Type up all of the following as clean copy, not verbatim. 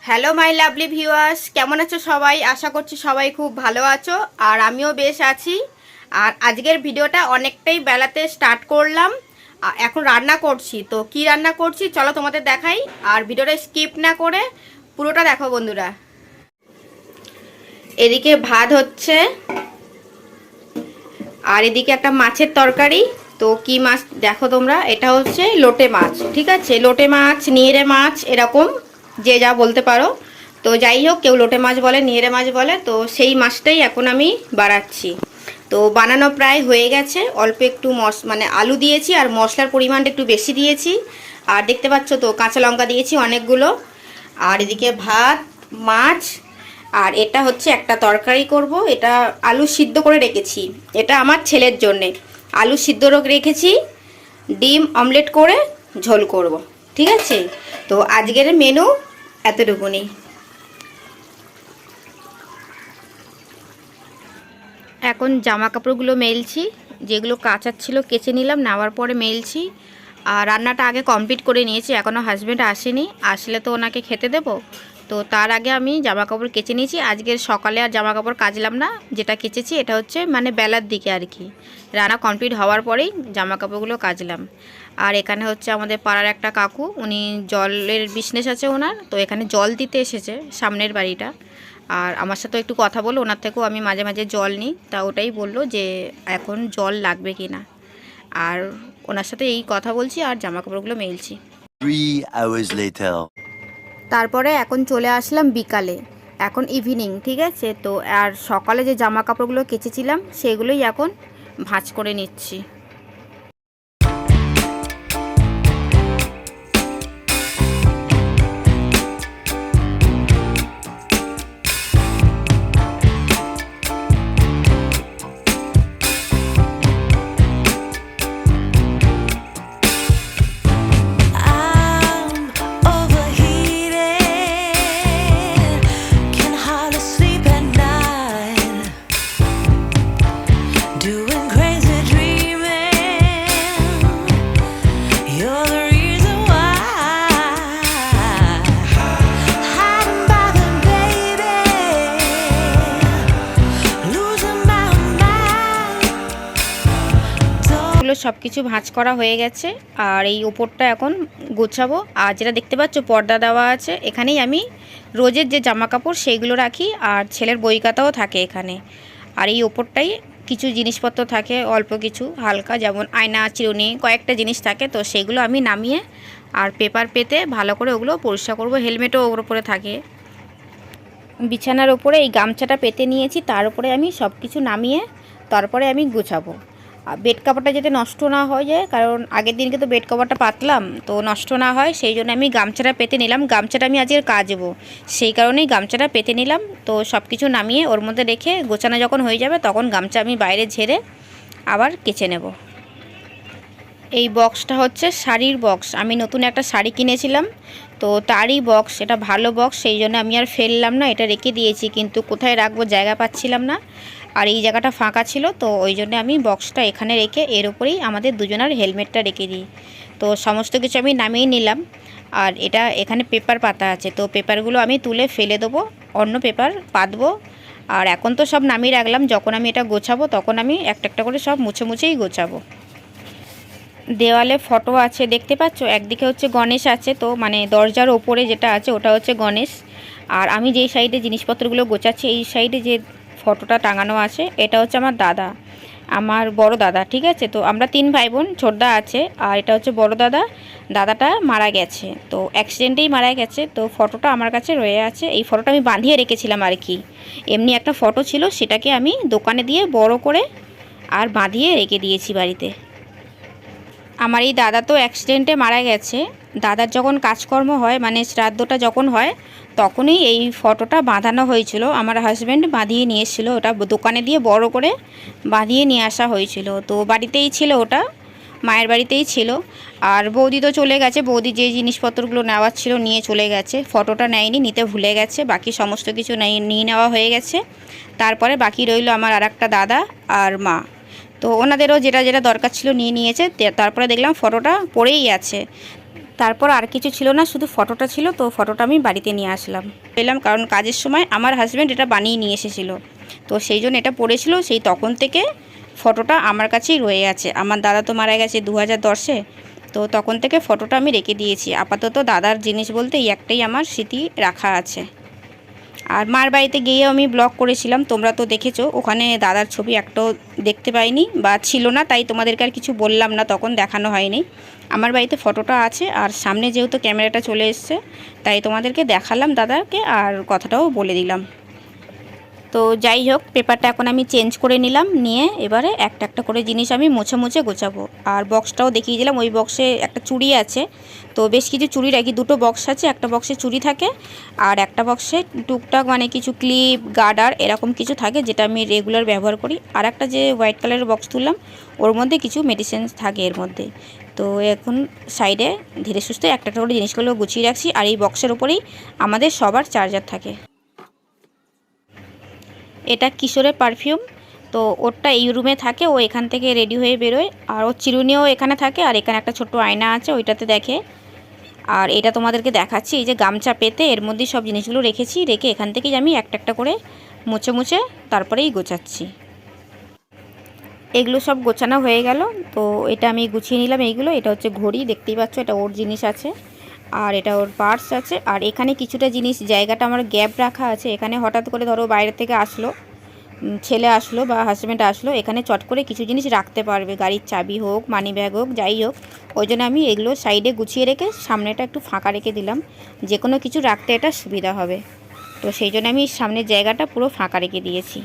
Hello my lovely viewers, কেমন আছো সবাই? আশা করছি সবাই খুব ভালো আছো, আর আমিও বেশ আছি। আর আজকের ভিডিওটা অনেকটাই বেলাতে স্টার্ট করলাম। এখন রান্না করছি, তো কি রান্না করছি চলো তোমাদের দেখাই। আর ভিডিওটা স্কিপ না করে পুরোটা দেখো বন্ধুরা। এদিকে ভাত হচ্ছে, আর এদিকে একটা মাছের তরকারি। তো কি মাছ দেখো তোমরা, এটা হচ্ছে লোটে মাছ, ঠিক আছে? লোটে মাছ, নিয়েরে মাছ, এরকম যে যা বলতে পারো। তো যাই হোক, কেউ লোটে মাছ বলে, নিয়েরে মাছ বলে, তো সেই মাছটাই এখন আমি বাড়াচ্ছি। তো বানানো প্রায় হয়ে গেছে। অল্প একটু মানে আলু দিয়েছি, আর মশলার পরিমাণটা একটু বেশি দিয়েছি। আর দেখতে পাচ্ছ তো কাঁচা লঙ্কা দিয়েছি অনেকগুলো। আর এদিকে ভাত, মাছ, আর এটা হচ্ছে একটা তরকারি করব। এটা আলু সিদ্ধ করে রেখেছি, এটা আমার ছেলের জন্যে। আলু সিদ্ধ রেখেছি, ডিম অমলেট করে ঝোল করব, ঠিক আছে? তো আজকের মেনু এতটুকুনি। এখন জামা কাপড়গুলো মেলছি, যেগুলো কাচার ছিল কেচে নিলাম, নেওয়ার পরে মেলছি। আর রান্নাটা আগে কমপ্লিট করে নিয়েছি, এখনও হাজব্যান্ড আসেনি, আসলে তো ওনাকে খেতে দেবো। তো তার আগে আমি জামা কাপড় কেচে নিয়েছি। আজকের সকালে আর জামা কাপড় কাচলাম না, যেটা কেচেছি এটা হচ্ছে মানে বেলার দিকে আর কি। রান্না কমপ্লিট হওয়ার পরেই জামা কাপড়গুলো কাচলাম। আর এখানে হচ্ছে আমাদের পাড়ার একটা কাকু, উনি জলের বিজনেস আছে ওনার, তো এখানে জল দিতে এসেছে সামনের বাড়িটা। আর আমার সাথে একটু কথা বলো, ওনার থেকেও আমি মাঝে মাঝে জল নিই, তা ওটাই বললো যে এখন জল লাগবে কি না। আর ওনার সাথে এই কথা বলছি আর জামা কাপড়গুলো মেলছি। 3 hours later. তারপরে এখন চলে আসলাম বিকালে, এখন ইভিনিং, ঠিক আছে? তো আর সকালে যে জামা কাপড়গুলো কেচেছিলাম সেগুলোই এখন ভাঁজ করে নিচ্ছি। I'm overheated, can hardly sleep at night, doing crazy dreaming. You're the reason why, hiding by the baby, losing my mind. এগুলো সব কিছু ভাঁজ করা হয়ে গেছে, আর এই ওপরটা এখন গোছাবো। আর যেটা দেখতে পাচ্ছ পর্দা দেওয়া আছে, এখানেই আমি রোজের যে জামা কাপড় সেইগুলো রাখি, আর ছেলের বই খাতাও থাকে এখানে। আর এই ওপরটাই কিছু জিনিসপত্র থাকে, অল্প কিছু হালকা, যেমন আয়না, চিরুনি, কয়েকটা জিনিস থাকে, তো সেগুলো আমি নামিয়ে আর পেপার পেতে ভালো করে ওগুলো পরিষ্কার করবো। হেলমেটও ওর উপরে থাকে। বিছানার ওপরে এই গামছাটা পেতে নিয়েছি, তার উপরে আমি সব কিছু নামিয়ে তারপরে আমি গুছাবো। আর বেড কাভারটা যাতে নষ্ট না হয়ে যায়, কারণ আগের দিনকে তো বেড কাভারটা পাতলাম, তো নষ্ট না হয় সেই জন্য আমি গামছাটা পেতে নিলাম। গামছাটা আমি আজকে কাচবো, সেই কারণেই গামছাটা পেতে নিলাম। তো সব কিছু নামিয়ে ওর মধ্যে রেখে গোছানো যখন হয়ে যাবে তখন গামছা আমি বাইরে ঝেড়ে আবার কেচে নেব। এই বক্সটা হচ্ছে শাড়ির বক্স, আমি নতুন একটা শাড়ি কিনেছিলাম, তো তারই বক্স, এটা ভালো বক্স, সেই জন্য আমি আর ফেললাম না, এটা রেখে দিয়েছি। কিন্তু কোথায় রাখবো জায়গা পাচ্ছিলাম না, আর এই জায়গাটা ফাঁকা ছিল, তো ওই জন্য আমি বক্সটা এখানে রেখে এর উপরেই আমাদের দুজনের হেলমেটটা রেখে দিই। তো সমস্ত কিছু আমি নামিয়ে নিলাম। আর এটা এখানে পেপার পাতা আছে, তো পেপারগুলো আমি তুলে ফেলে দেবো, অন্য পেপার পাতবো। আর এখন তো সব নামিয়ে রাখলাম, যখন আমি এটা গোছাবো তখন আমি একটা একটা করে সব মুছে মুছেই গোছাবো। দেওয়ালে ফটো আছে দেখতে পাচ্ছ, একদিকে হচ্ছে গণেশ আছে, তো মানে দরজার ওপরে যেটা আছে ওটা হচ্ছে গণেশ। আর আমি যেই সাইডে জিনিসপত্রগুলো গোছাচ্ছি এই সাইডে যে ফটোটা টাঙানো আছে এটা হচ্ছে আমার দাদা, আমার বড় দাদা, ঠিক আছে? তো আমরা 3 ভাই বোন, ছোটদা আছে, আর এটা হচ্ছে বড় দাদা। দাদাটা মারা গেছে, তো অ্যাক্সিডেন্টেই মারা গেছে, তো ফটোটা আমার কাছে রয়ে আছে। এই ফটোটা আমি বাঁধিয়ে রেখেছিলাম আর কি, এমনি একটা ফটো ছিল, সেটাকে আমি দোকানে দিয়ে বড় করে আর বাঁধিয়ে রেখে দিয়েছি বাড়িতে। আমার এই দাদা তো অ্যাক্সিডেন্টে মারা গেছে, দাদার যখন কাজকর্ম হয় মানে শ্রাদ্ধটা যখন হয় তখনই এই ফটোটা বাঁধানো হয়েছিল, আমার হাজব্যান্ড বাঁধিয়ে নিয়ে এসেছিলো, ওটা দোকানে দিয়ে বড় করে বাঁধিয়ে নিয়ে আসা হয়েছিল। তো বাড়িতেই ছিল ওটা, মায়ের বাড়িতেই ছিল। আর বৌদি তো চলে গেছে, বৌদি যে জিনিসপত্রগুলো নেওয়ার ছিল নিয়ে চলে গেছে, ফটোটা নেয়নি, নিতে ভুলে গেছে, বাকি সমস্ত কিছু নিয়ে নেওয়া হয়ে গেছে। তারপরে বাকি রইল আমার আর একটা দাদা আর মা, তো ওনাদেরও যেটা যেটা দরকার ছিল নিয়ে নিয়েছে। তারপরে দেখলাম ফটোটা পড়েই আছে, তারপর আর কিছু ছিল না, শুধু ফটোটা ছিল। তো ফটোটা আমি বাড়িতে নিয়ে আসলাম এলাম, কারণ কাজের সময় আমার হাজব্যান্ড এটা বানিয়ে নিয়ে এসেছিলো। তো সেই জন্য এটা পড়েছিল, সেই তখন থেকে ফটোটা আমার কাছেই রয়ে আছে। আমার দাদা তো মারা গেছে 2010-এ, তো তখন থেকে ফটোটা আমি রেখে দিয়েছি। আপাতত দাদার জিনিস বলতে এই একটাই আমার স্মৃতি রাখা আছে। আর মার বাড়িতে গিয়েও আমি ব্লগ করেছিলাম, তোমরা তো দেখেছো। ওখানে দাদার ছবি একটাও দেখতে পাইনি বা ছিল না, তাই তোমাদেরকে আর কিছু বললাম না, তখন দেখানো হয়নি। আমার বাড়িতে ফটোটা আছে, আর সামনে যেহেতু ক্যামেরাটা চলে এসছে, তাই তোমাদেরকে দেখালাম দাদাকে, আর কথাটাও বলে দিলাম। তো যাই হোক, পেপারটা এখন আমি চেঞ্জ করে নিলাম, নিয়ে এবারে একটা একটা করে জিনিস আমি মুছে মুছে গোছাবো। আর বক্সটাও দেখিয়ে দিলাম, ওই বক্সে একটা চুড়ি আছে। তো বেশ কিছু চুড়ি রাখি, দুটো বক্স আছে, একটা বক্সে চুড়ি থাকে আর একটা বক্সে টুকটাক মানে কিছু ক্লিপ, গার্ডার এরকম কিছু থাকে, যেটা আমি রেগুলার ব্যবহার করি। আর একটা যে হোয়াইট কালারের বক্স তুললাম, ওর মধ্যে কিছু মেডিসিন থাকে এর মধ্যে। তো এখন সাইডে ধীরে সুস্থে একটা একটা করে জিনিসগুলো গুছিয়ে রাখছি। আর এই বক্সের ওপরেই আমাদের সবার চার্জার থাকে। এটা কিশোরের পারফিউম, তো ওরটা এই রুমে থাকে, ও এখান থেকে রেডি হয়ে বেরোয়। আর ওর চিরুনিও এখানে থাকে, আর এখানে একটা ছোট্ট আয়না আছে, ওইটাতে দেখে। আর এটা তোমাদেরকে দেখাচ্ছি, এই যে গামছা পেতে এর মধ্যে সব জিনিসগুলো রেখেছি, রেখে এখান থেকেই আমি একটা একটা করে মুছে মুছে তারপরেই গোছাচ্ছি। এগুলো সব গোছানো হয়ে গেল। তো এটা আমি গুছিয়ে নিলাম এইগুলো। এটা হচ্ছে ঘড়ি, দেখতেই পাচ্ছ, এটা ওর জিনিস আছে। আর এটা ওর পার্স আছে। আর এখানে কিছুটা জিনিস, জায়গাটা আমার গ্যাপ রাখা আছে। এখানে হঠাৎ করে ধরো বাইরে থেকে আসলো, ছেলে আসলো বা হাজব্যান্ড আসলো, এখানে চট করে কিছু জিনিস রাখতে পারবে, গাড়ির চাবি হোক, মানি ব্যাগ হোক, যাই হোক। ওই জন্য আমি এগুলো সাইডে গুছিয়ে রেখে সামনেটা একটু ফাঁকা রেখে দিলাম, যে কোনো কিছু রাখতে এটা সুবিধা হবে। তো সেই জন্য আমি সামনের জায়গাটা পুরো ফাঁকা রেখে দিয়েছি।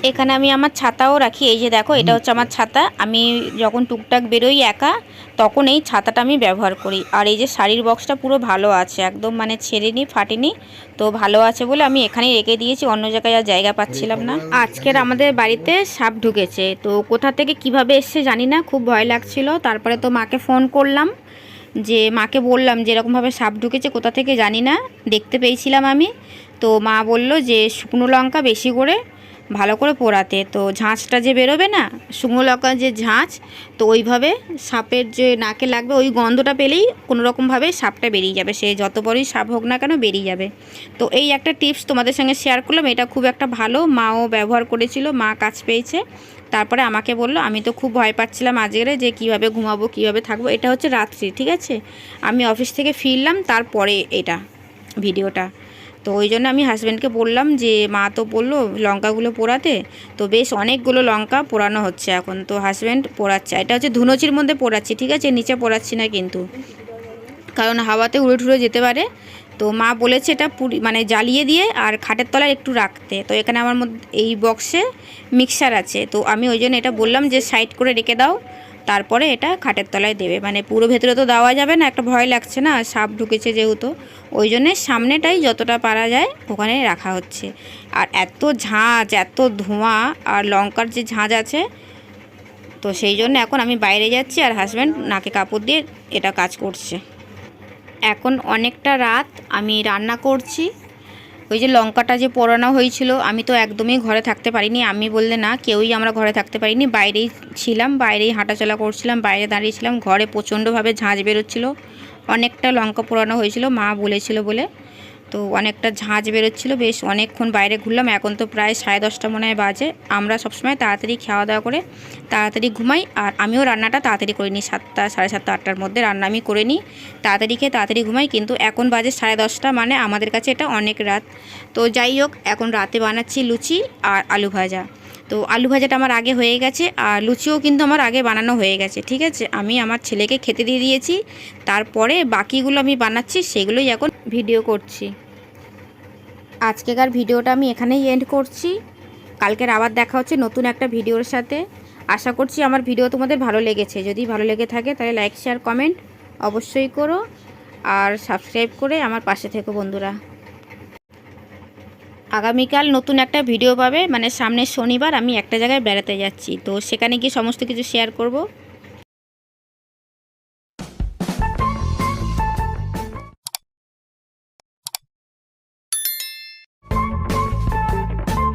এখানে আমি আমার ছাতাও রাখি, এই যে দেখো, এটা হচ্ছে আমার ছাতা। আমি যখন টুকটাক বেরোই একা, তখন এই ছাতাটা আমি ব্যবহার করি। আর এই যে শাড়ির বক্সটা পুরো ভালো আছে, একদম মানে ছেড়েনি, ফাটেনি। তো ভালো আছে বলে আমি এখানেই রেখে দিয়েছি, অন্য জায়গায় আর জায়গা পাচ্ছিলাম না। আজকের আমাদের বাড়িতে সাপ ঢুকেছে, তো কোথা থেকে কিভাবে এসছে জানি না, খুব ভয় লাগছিল। তারপরে তো মাকে ফোন করলাম, যে মাকে বললাম যে এরকমভাবে সাপ ঢুকেছে, কোথা থেকে জানি না, দেখতে পেয়েছিলাম আমি। তো মা বলল যে শুকনো লঙ্কা বেশি করে ভালো করে পোড়াতে, তো ঝাঁঝটা যে বেরোবে না, শুকনো লঙ্কার যে ঝাঁঝ, তো ওইভাবে সাপের যে নাকে লাগবে, ওই গন্ধটা পেলেই কোনোরকমভাবে সাপটা বেরিয়ে যাবে, সে যত বড়ই সাপ হোক না কেন বেরিয়ে যাবে। তো এই একটা টিপস তোমাদের সঙ্গে শেয়ার করলাম, এটা খুব একটা ভালো, মাও ব্যবহার করেছিল, মা কাজ পেয়েছে। তারপরে আমাকে বলল, আমি তো খুব ভয় পাচ্ছিলাম আজকের, যে কিভাবে ঘুমাবো, কিভাবে থাকবো। এটা হচ্ছে রাত্রি, ঠিক আছে, আমি অফিস থেকে ফিরলাম তারপরে এটা ভিডিওটা। তো ওই জন্য আমি হাজব্যান্ডকে বললাম যে মা তো বললো লঙ্কাগুলো পোড়াতে, তো বেশ অনেকগুলো লঙ্কা পোড়ানো হচ্ছে এখন। তো হাজব্যান্ড পোড়াচ্ছে, এটা হচ্ছে ধুনুচির মধ্যে পোড়াচ্ছি, ঠিক আছে, নিচে পোড়াচ্ছি না কিন্তু, কারণ হাওয়াতে উড়ে ঠুড়ে যেতে পারে। তো মা বলেছে এটা মানে জ্বালিয়ে দিয়ে আর খাটের তলায় একটু রাখতে। তো এখানে আমার মধ্যে এই বক্সে মিক্সার আছে, তো আমি ওই জন্য এটা বললাম যে সাইড করে রেখে দাও, তারপরে এটা খাটের তলায় দেবে, মানে পুরো ভেতরে তো দেওয়া যাবে না, একটা ভয় লাগছে না, সাপ ঢুকেছে যেহেতু। ওই জন্যে সামনেটাই যতটা পারা যায় ওখানে রাখা হচ্ছে। আর এত ঝাঁঝ, এত ধোঁয়া, আর লঙ্কার যে ঝাঁঝ আছে, তো সেই জন্য এখন আমি বাইরে যাচ্ছি, আর হাজব্যান্ড নাকে কাপড় দিয়ে এটা কাজ করছে। এখন অনেকটা রাত, আমি রান্না করছি। ওই যে লঙ্কাটা যে পোড়ানো হয়েছিল, আমি তো একদমই ঘরে থাকতে পারিনি, আমি বললে না, কেউই আমরা ঘরে থাকতে পারিনি, বাইরেই ছিলাম, বাইরেই হাঁটাচলা করছিলাম, বাইরে দাঁড়িয়েছিলাম। ঘরে প্রচণ্ডভাবে ঝাঁঝ বেরোচ্ছিলো, অনেকটা লঙ্কা পোড়ানো হয়েছিল, মা বলেছিল বলে। তো অনেকটা ঝাঁঝ বেরোচ্ছিলো, বেশ অনেকক্ষণ বাইরে ঘুরলাম। এখন তো প্রায় 10:30 মনে হয় বাজে। আমরা সবসময় তাড়াতাড়ি খাওয়া দাওয়া করে তাড়াতাড়ি ঘুমাই, আর আমিও রান্নাটা তাড়াতাড়ি করে নিই, 7টা, 7:30, 8টার মধ্যে রান্না আমি করে নিই, তাড়াতাড়ি খেয়ে তাড়াতাড়ি ঘুমাই। কিন্তু এখন বাজে 10:30, মানে আমাদের কাছে এটা অনেক রাত। তো যাই হোক, এখন রাতে বানাচ্ছি লুচি আর আলু ভাজা। তো আলু ভাজাটা আমার আগে হয়ে গেছে, আর লুচিও কিন্তু আমার আগে বানানো হয়ে গেছে, ঠিক আছে। আমি আমার ছেলেকে খেতে দিয়ে দিয়েছি, তারপরে বাকিগুলো আমি বানাচ্ছি, সেগুলোই এখন ভিডিও করছি। আজকেকার ভিডিওটা আমি এখানেই এন্ড করছি। কালকের আবার দেখা হচ্ছে নতুন একটা ভিডিওর সাথে। আশা করছি আমার ভিডিও তোমাদের ভালো লেগেছে। যদি ভালো লেগে থাকে তাহলে লাইক, শেয়ার, কমেন্ট অবশ্যই করো, আর সাবস্ক্রাইব করে আমার পাশে থেকো বন্ধুরা। আগামীকাল নতুন একটা ভিডিও পাবে, মানে সামনের শনিবার আমি একটা জায়গায় বেড়াতে যাচ্ছি, তো সেখানে গিয়ে সমস্ত কিছু শেয়ার করব।